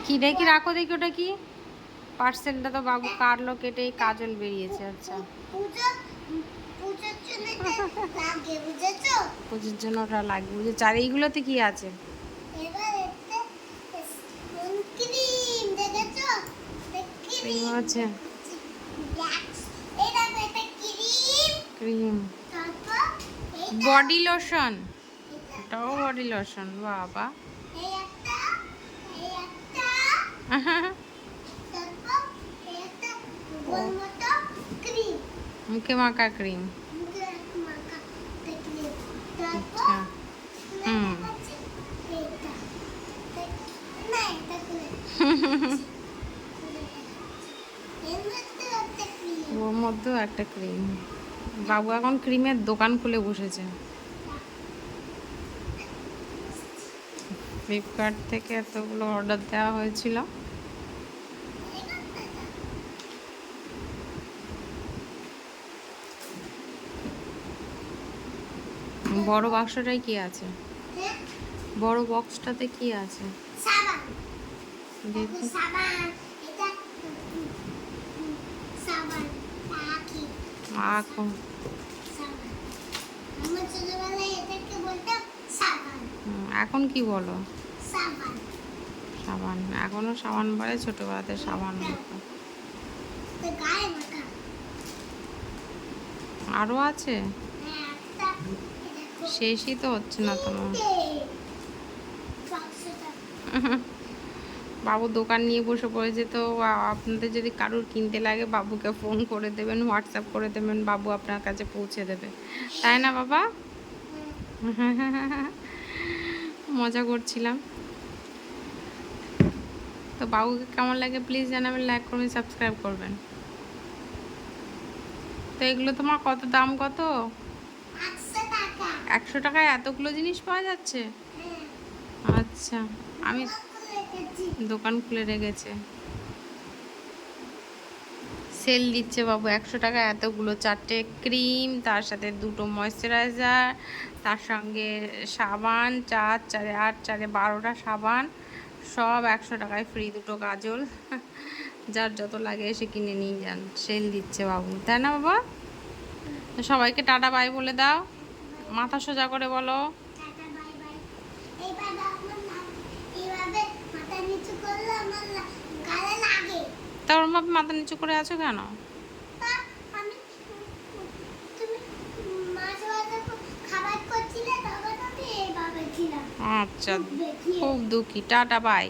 কি দেখি রাখো দেখি ওটা কি পার্সেলটা তো বাবু কাটলো কেটে কাজল বেরিয়েছে আচ্ছা পুজোর জন্য ওটা লাগবে বুঝেছো আর এইগুলোতে কি আছে ক্রিম আছে ক্রিম বডি লোশন এটাও বডি লোশন বাবা মুখে মাখা ক্রিম আচ্ছা হুম ওর মধ্যেও একটা ক্রিম বাবু এখন ক্রিমের দোকান খুলে বসেছে ফ্লিপকার্ট থেকে এতগুলো অর্ডার দেওয়া হয়েছিল বড় বাক্সটায় কি আছে বড় বক্সটাতে কি আছে দেখি এখন কি বলো সাবান এখনো সাবান বলে ছোটবেলাতে সাবান আরো আছে শেষই তো হচ্ছে না তোমার বাবু দোকান নিয়ে বসে পড়েছে তো আপনাদের যদি কারুর কিনতে লাগে বাবুকে ফোন করে দেবেন হোয়াটসঅ্যাপ করে দেবেন বাবু আপনার কাছে পৌঁছে দেবে তাই না বাবা মজা করছিলাম তো বাবুকে কেমন লাগে প্লিজ জানাবেন লাইক করবেন সাবস্ক্রাইব করবেন তো এগুলো তোমার কত দাম কত 100 টাকায় এতগুলো জিনিস পাওয়া যাচ্ছে আচ্ছা আমি দোকান খুলে রেখেছে সেল দিচ্ছে বাবু 100 টাকা এতগুলো 4টে ক্রিম তার সাথে 2টো ময়েশ্চারাইজার তার সঙ্গে সাবান 4 4 8 4 12টা সাবান সব 100 টাকায় ফ্রি 2টো কাজল যার যত লাগে এসে কিনে নিয়ে যান সেল দিচ্ছে বাবু তাই না বাবা তো সবাইকে টাটা বাই বলে দাও মাথা সোজা করে বলো তার বাবা মাথা নিচু করে আছো কেন আচ্ছা খুব দুঃখী টাটা বাই